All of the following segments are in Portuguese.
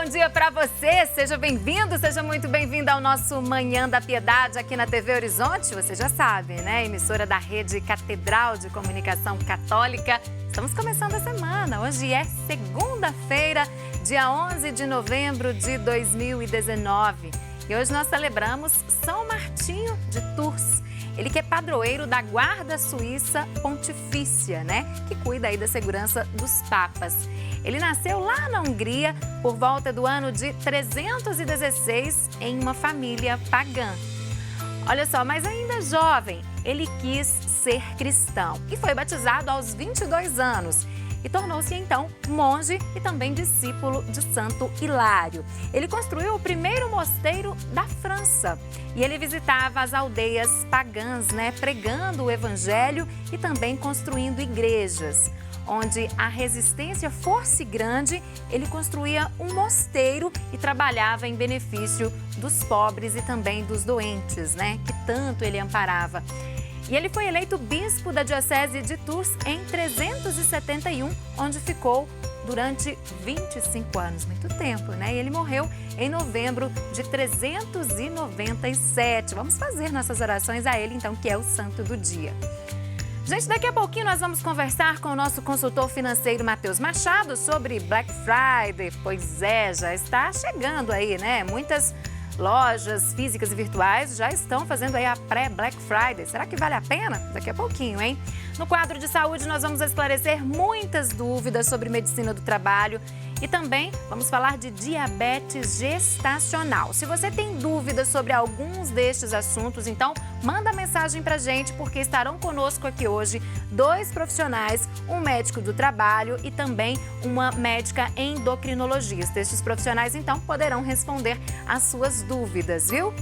bom dia para você. Seja bem-vindo, seja muito bem-vinda ao nosso Manhã da Piedade aqui na TV Horizonte. Você já sabe, né? Emissora da Rede Catedral de Comunicação Católica. Estamos começando a semana. Hoje é segunda-feira, dia 11 de novembro de 2019. E hoje nós celebramos São Martinho de Tours. Ele que é padroeiro da Guarda Suíça Pontifícia, né? Que cuida aí da segurança dos papas. Ele nasceu lá na Hungria por volta do ano de 316 em uma família pagã. Olha só, mas ainda jovem, ele quis ser cristão e foi batizado aos 22 anos. E tornou-se, então, monge e também discípulo de Santo Hilário. Ele construiu o primeiro mosteiro da França e ele visitava as aldeias pagãs, né, pregando o evangelho e também construindo igrejas. Onde a resistência fosse grande, ele construía um mosteiro e trabalhava em benefício dos pobres e também dos doentes, né, que tanto ele amparava. E ele foi eleito bispo da Diocese de Tours em 371, onde ficou durante 25 anos, muito tempo, né? E ele morreu em novembro de 397. Vamos fazer nossas orações a ele, então, que é o santo do dia. Gente, daqui a pouquinho nós vamos conversar com o nosso consultor financeiro Matheus Machado sobre Black Friday. Pois é, já está chegando aí, né? Muitas lojas físicas e virtuais já estão fazendo aí a pré-Black Friday. Será que vale a pena? Daqui a pouquinho, hein? No quadro de saúde, nós vamos esclarecer muitas dúvidas sobre medicina do trabalho e também vamos falar de diabetes gestacional. Se você tem dúvidas sobre alguns destes assuntos, então manda mensagem pra gente, porque estarão conosco aqui hoje 2 profissionais, um médico do trabalho e também uma médica endocrinologista. Estes profissionais, então, poderão responder às suas dúvidas, viu?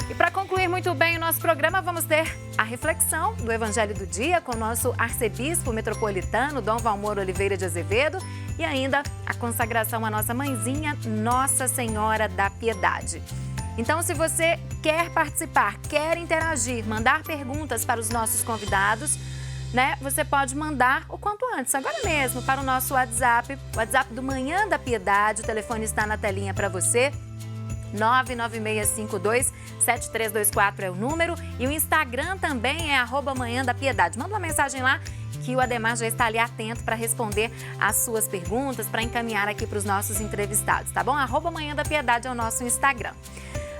E para concluir muito bem o nosso programa, vamos ter a reflexão do Evangelho do Dia com o nosso arcebispo metropolitano, Dom Valmor Oliveira de Azevedo, e ainda a consagração à nossa mãezinha, Nossa Senhora da Piedade. Então, se você quer participar, quer interagir, mandar perguntas para os nossos convidados, né, você pode mandar o quanto antes, agora mesmo, para o nosso WhatsApp, o WhatsApp do Manhã da Piedade, o telefone está na telinha para você. 996527324 é o número e o Instagram também é @Manhã da Piedade. Manda uma mensagem lá que o Ademar já está ali atento para responder as suas perguntas, para encaminhar aqui para os nossos entrevistados, tá bom? @Manhã da Piedade é o nosso Instagram.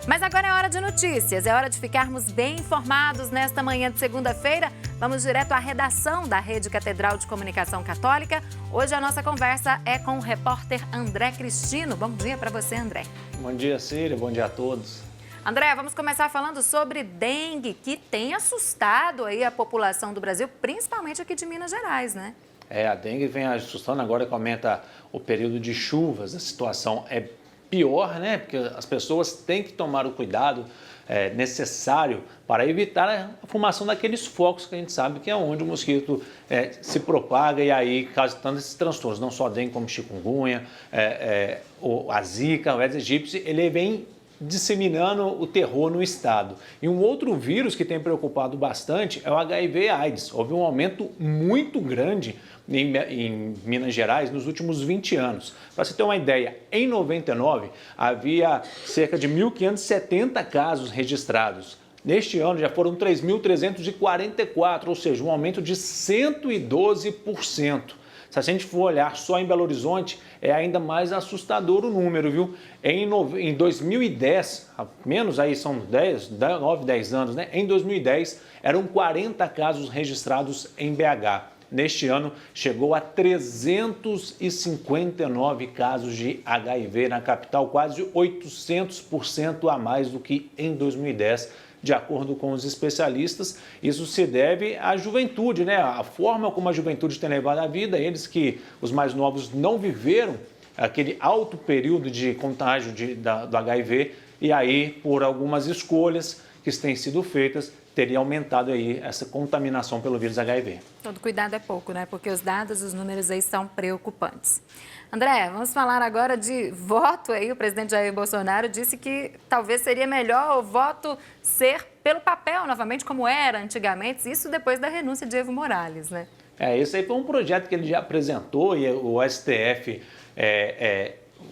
Mas agora é hora de notícias, é hora de ficarmos bem informados nesta manhã de segunda-feira. Vamos direto à redação da Rede Catedral de Comunicação Católica. Hoje a nossa conversa é com o repórter André Cristino. Bom dia para você, André. Bom dia, Cília. Bom dia a todos. André, vamos começar falando sobre dengue, que tem assustado aí a população do Brasil, principalmente aqui de Minas Gerais, né? A dengue vem assustando agora que aumenta o período de chuvas. A situação é pior, né? Porque as pessoas têm que tomar o cuidado necessário para evitar a formação daqueles focos que a gente sabe que é onde o mosquito se propaga e aí causa tantos esses transtornos, não só dengue como chikungunya, a zika, o Aedes aegypti, ele vem disseminando o terror no estado. E um outro vírus que tem preocupado bastante é o HIV/AIDS. Houve um aumento muito grande em Minas Gerais nos últimos 20 anos. Para você ter uma ideia, em 99 havia cerca de 1.570 casos registrados. Neste ano já foram 3.344, ou seja, um aumento de 112%. Se a gente for olhar só em Belo Horizonte, é ainda mais assustador o número, viu? Em 2010, menos aí são 9, 10 anos, né? Em 2010, eram 40 casos registrados em BH. Neste ano, chegou a 359 casos de HIV na capital, quase 800% a mais do que em 2010. De acordo com os especialistas, isso se deve à juventude, né? A forma como a juventude tem levado a vida, eles que os mais novos não viveram aquele alto período de contágio do HIV e aí, por algumas escolhas que têm sido feitas, teria aumentado aí essa contaminação pelo vírus HIV. Todo cuidado é pouco, né? Porque os dados, os números aí são preocupantes. André, vamos falar agora de voto aí. O presidente Jair Bolsonaro disse que talvez seria melhor o voto ser pelo papel novamente, como era antigamente, isso depois da renúncia de Evo Morales, né? Esse aí foi um projeto que ele já apresentou e o STF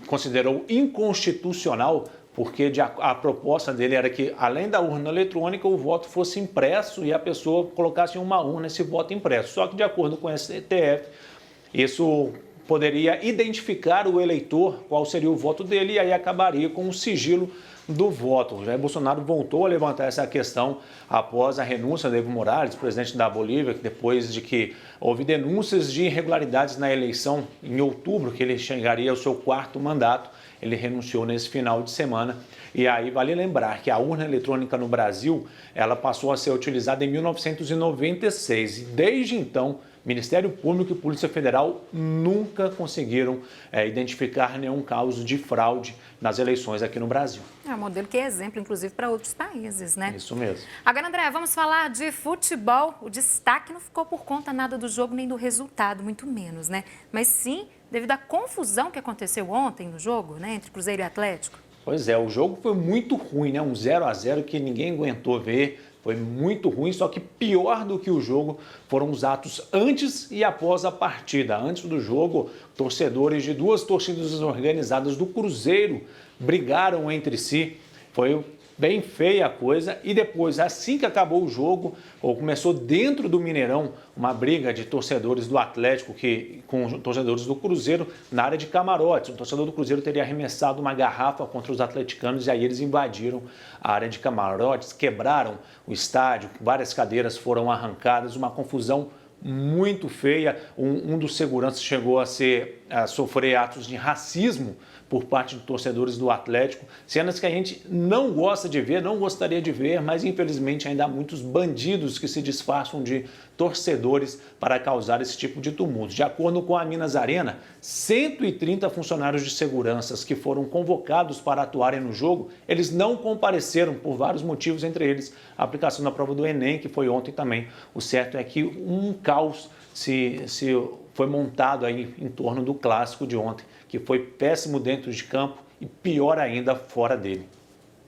considerou inconstitucional, porque a proposta dele era que, além da urna eletrônica, o voto fosse impresso e a pessoa colocasse em uma urna esse voto impresso. Só que, de acordo com o STF, isso poderia identificar o eleitor, qual seria o voto dele, e aí acabaria com o sigilo do voto. Jair Bolsonaro voltou a levantar essa questão após a renúncia de Evo Morales, presidente da Bolívia, depois de que houve denúncias de irregularidades na eleição em outubro, que ele chegaria ao seu 4º mandato. Ele renunciou nesse final de semana. E aí vale lembrar que a urna eletrônica no Brasil, ela passou a ser utilizada em 1996. E desde então, Ministério Público e Polícia Federal nunca conseguiram identificar nenhum caso de fraude nas eleições aqui no Brasil. É um modelo que é exemplo, inclusive, para outros países, né? Isso mesmo. Agora, André, vamos falar de futebol. O destaque não ficou por conta nada do jogo nem do resultado, muito menos, né? Mas sim devido à confusão que aconteceu ontem no jogo, né, entre Cruzeiro e Atlético. Pois é, o jogo foi muito ruim, né? Um 0-0 que ninguém aguentou ver. Foi muito ruim, só que pior do que o jogo foram os atos antes e após a partida. Antes do jogo, torcedores de duas torcidas organizadas do Cruzeiro brigaram entre si. Foi bem feia a coisa. E depois, assim que acabou o jogo, ou começou dentro do Mineirão, uma briga de torcedores do Atlético com torcedores do Cruzeiro na área de camarotes. O torcedor do Cruzeiro teria arremessado uma garrafa contra os atleticanos e aí eles invadiram a área de camarotes, quebraram o estádio, várias cadeiras foram arrancadas, uma confusão muito feia. Um dos seguranças chegou a sofrer atos de racismo por parte de torcedores do Atlético, cenas que a gente não gosta de ver, não gostaria de ver, mas infelizmente ainda há muitos bandidos que se disfarçam de torcedores para causar esse tipo de tumulto. De acordo com a Minas Arena, 130 funcionários de seguranças que foram convocados para atuarem no jogo, eles não compareceram por vários motivos, entre eles a aplicação da prova do Enem, que foi ontem também. O certo é que um caos se foi montado aí em torno do clássico de ontem, que foi péssimo dentro de campo e pior ainda fora dele.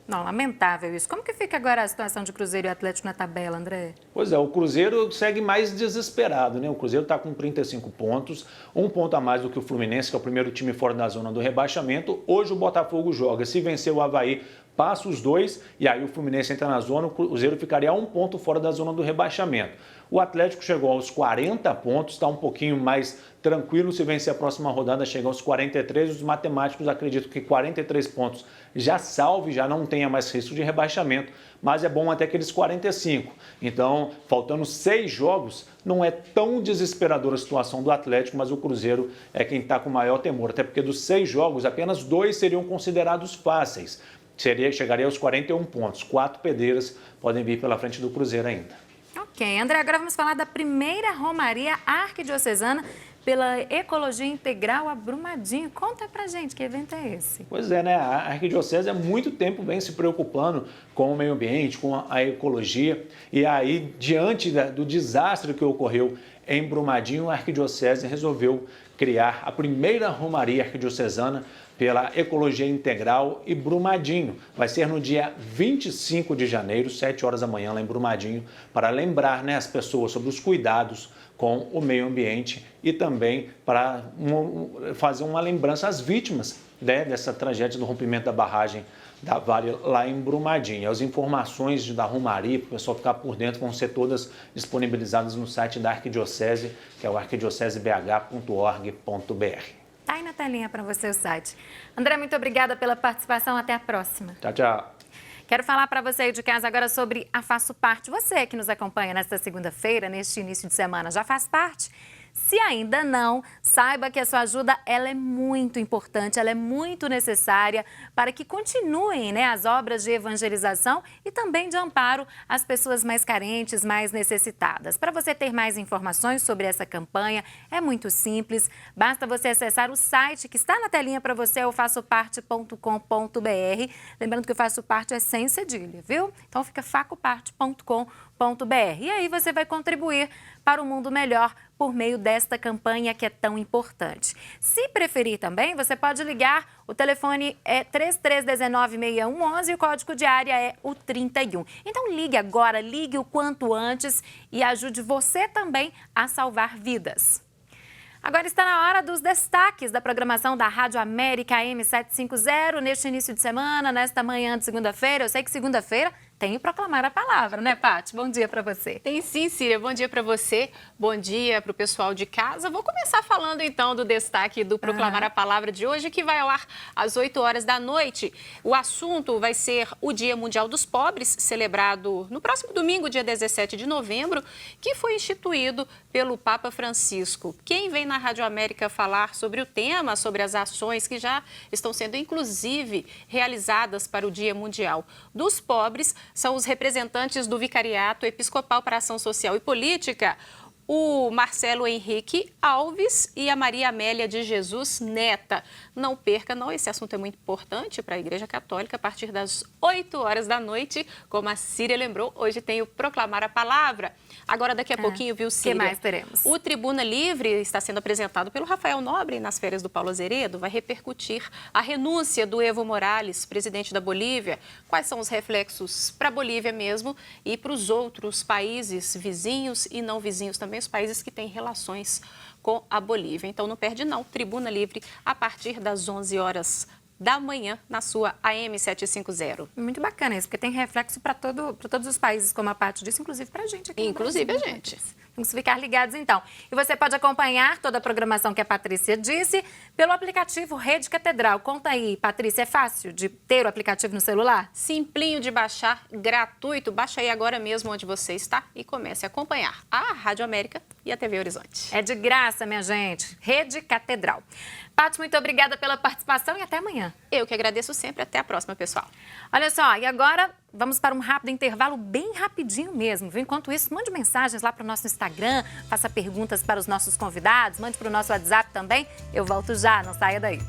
Não, lamentável isso. Como que fica agora a situação de Cruzeiro e Atlético na tabela, André? Pois é, o Cruzeiro segue mais desesperado, né? O Cruzeiro está com 35 pontos, um ponto a mais do que o Fluminense, que é o primeiro time fora da zona do rebaixamento. Hoje o Botafogo joga. Se vencer o Avaí, passa os dois e aí o Fluminense entra na zona, o Cruzeiro ficaria a um ponto fora da zona do rebaixamento. O Atlético chegou aos 40 pontos, está um pouquinho mais tranquilo, se vencer a próxima rodada chega aos 43. Os matemáticos acreditam que 43 pontos já salve, já não tenha mais risco de rebaixamento, mas é bom até aqueles 45. Então, faltando 6 jogos, não é tão desesperadora a situação do Atlético, mas o Cruzeiro é quem está com maior temor, até porque dos 6 jogos, apenas 2 seriam considerados fáceis. Chegaria aos 41 pontos. 4 pedreiras podem vir pela frente do Cruzeiro ainda. Ok, André, agora vamos falar da primeira Romaria Arquidiocesana pela Ecologia Integral a Brumadinho. Conta pra gente, que evento é esse? Pois é, né? A Arquidiocese há muito tempo vem se preocupando com o meio ambiente, com a ecologia. E aí, diante do desastre que ocorreu em Brumadinho, a Arquidiocese resolveu criar a primeira Romaria Arquidiocesana pela Ecologia Integral e Brumadinho. Vai ser no dia 25 de janeiro, 7 horas da manhã, lá em Brumadinho, para lembrar, né, as pessoas sobre os cuidados com o meio ambiente e também para fazer uma lembrança às vítimas, né, dessa tragédia do rompimento da barragem da Vale lá em Brumadinho. As informações da Romaria, para o pessoal ficar por dentro, vão ser todas disponibilizadas no site da Arquidiocese, que é o arquidiocesebh.org.br. Tá aí na telinha para você o site. André, muito obrigada pela participação. Até a próxima. Tchau, tchau. Quero falar para você aí de casa agora sobre a Faço Parte. Você que nos acompanha nesta segunda-feira, neste início de semana, já faz parte? Se ainda não, saiba que a sua ajuda ela é muito importante, ela é muito necessária para que continuem, né, as obras de evangelização e também de amparo às pessoas mais carentes, mais necessitadas. Para você ter mais informações sobre essa campanha, é muito simples, basta você acessar o site que está na telinha para você, é o façoparte.com.br. Lembrando que o Faço Parte é sem cedilha, viu? Então fica facoparte.com.br. E aí você vai contribuir para um mundo melhor por meio desta campanha que é tão importante. Se preferir também, você pode ligar, o telefone é 3319-6111 e o código de área é o 31. Então ligue agora, ligue o quanto antes e ajude você também a salvar vidas. Agora está na hora dos destaques da programação da Rádio América AM 750 neste início de semana, nesta manhã de segunda-feira. Eu sei que segunda-feira tem o Proclamar a Palavra, né, Paty? Bom dia para você. Tem sim, Síria. Bom dia para você. Bom dia para o pessoal de casa. Vou começar falando, então, do destaque do Proclamar a Palavra de hoje, que vai ao ar às 8 horas da noite. O assunto vai ser o Dia Mundial dos Pobres, celebrado no próximo domingo, dia 17 de novembro, que foi instituído pelo Papa Francisco. Quem vem na Rádio América falar sobre o tema, sobre as ações que já estão sendo, inclusive, realizadas para o Dia Mundial dos Pobres, são os representantes do Vicariato Episcopal para Ação Social e Política, o Marcelo Henrique Alves e a Maria Amélia de Jesus Neta. Não perca, não, esse assunto é muito importante para a Igreja Católica. A partir das 8 horas da noite, como a Síria lembrou, hoje tem o Proclamar a Palavra. Agora, daqui a pouquinho, viu, Síria? O que mais teremos? O Tribuna Livre está sendo apresentado pelo Rafael Nobre nas férias do Paulo Azeredo. Vai repercutir a renúncia do Evo Morales, presidente da Bolívia. Quais são os reflexos para a Bolívia mesmo e para os outros países vizinhos e não vizinhos também, os países que têm relações com a Bolívia. Então, não perde não, Tribuna Livre, a partir das 11 horas da manhã, na sua AM 750. Muito bacana isso, porque tem reflexo para todos os países, como a Paty disse, inclusive para a gente aqui inclusive no Brasil, a gente. Vamos ficar ligados, então. E você pode acompanhar toda a programação que a Patrícia disse pelo aplicativo Rede Catedral. Conta aí, Patrícia, é fácil de ter o aplicativo no celular? Simplinho de baixar, gratuito. Baixa aí agora mesmo onde você está e comece a acompanhar a Rádio América e a TV Horizonte. É de graça, minha gente. Rede Catedral. Paty, muito obrigada pela participação e até amanhã. Eu que agradeço sempre. Até a próxima, pessoal. Olha só, e agora vamos para um rápido intervalo, bem rapidinho mesmo, viu? Enquanto isso, mande mensagens lá para o nosso Instagram, faça perguntas para os nossos convidados, mande para o nosso WhatsApp também. Eu volto já, não saia daí.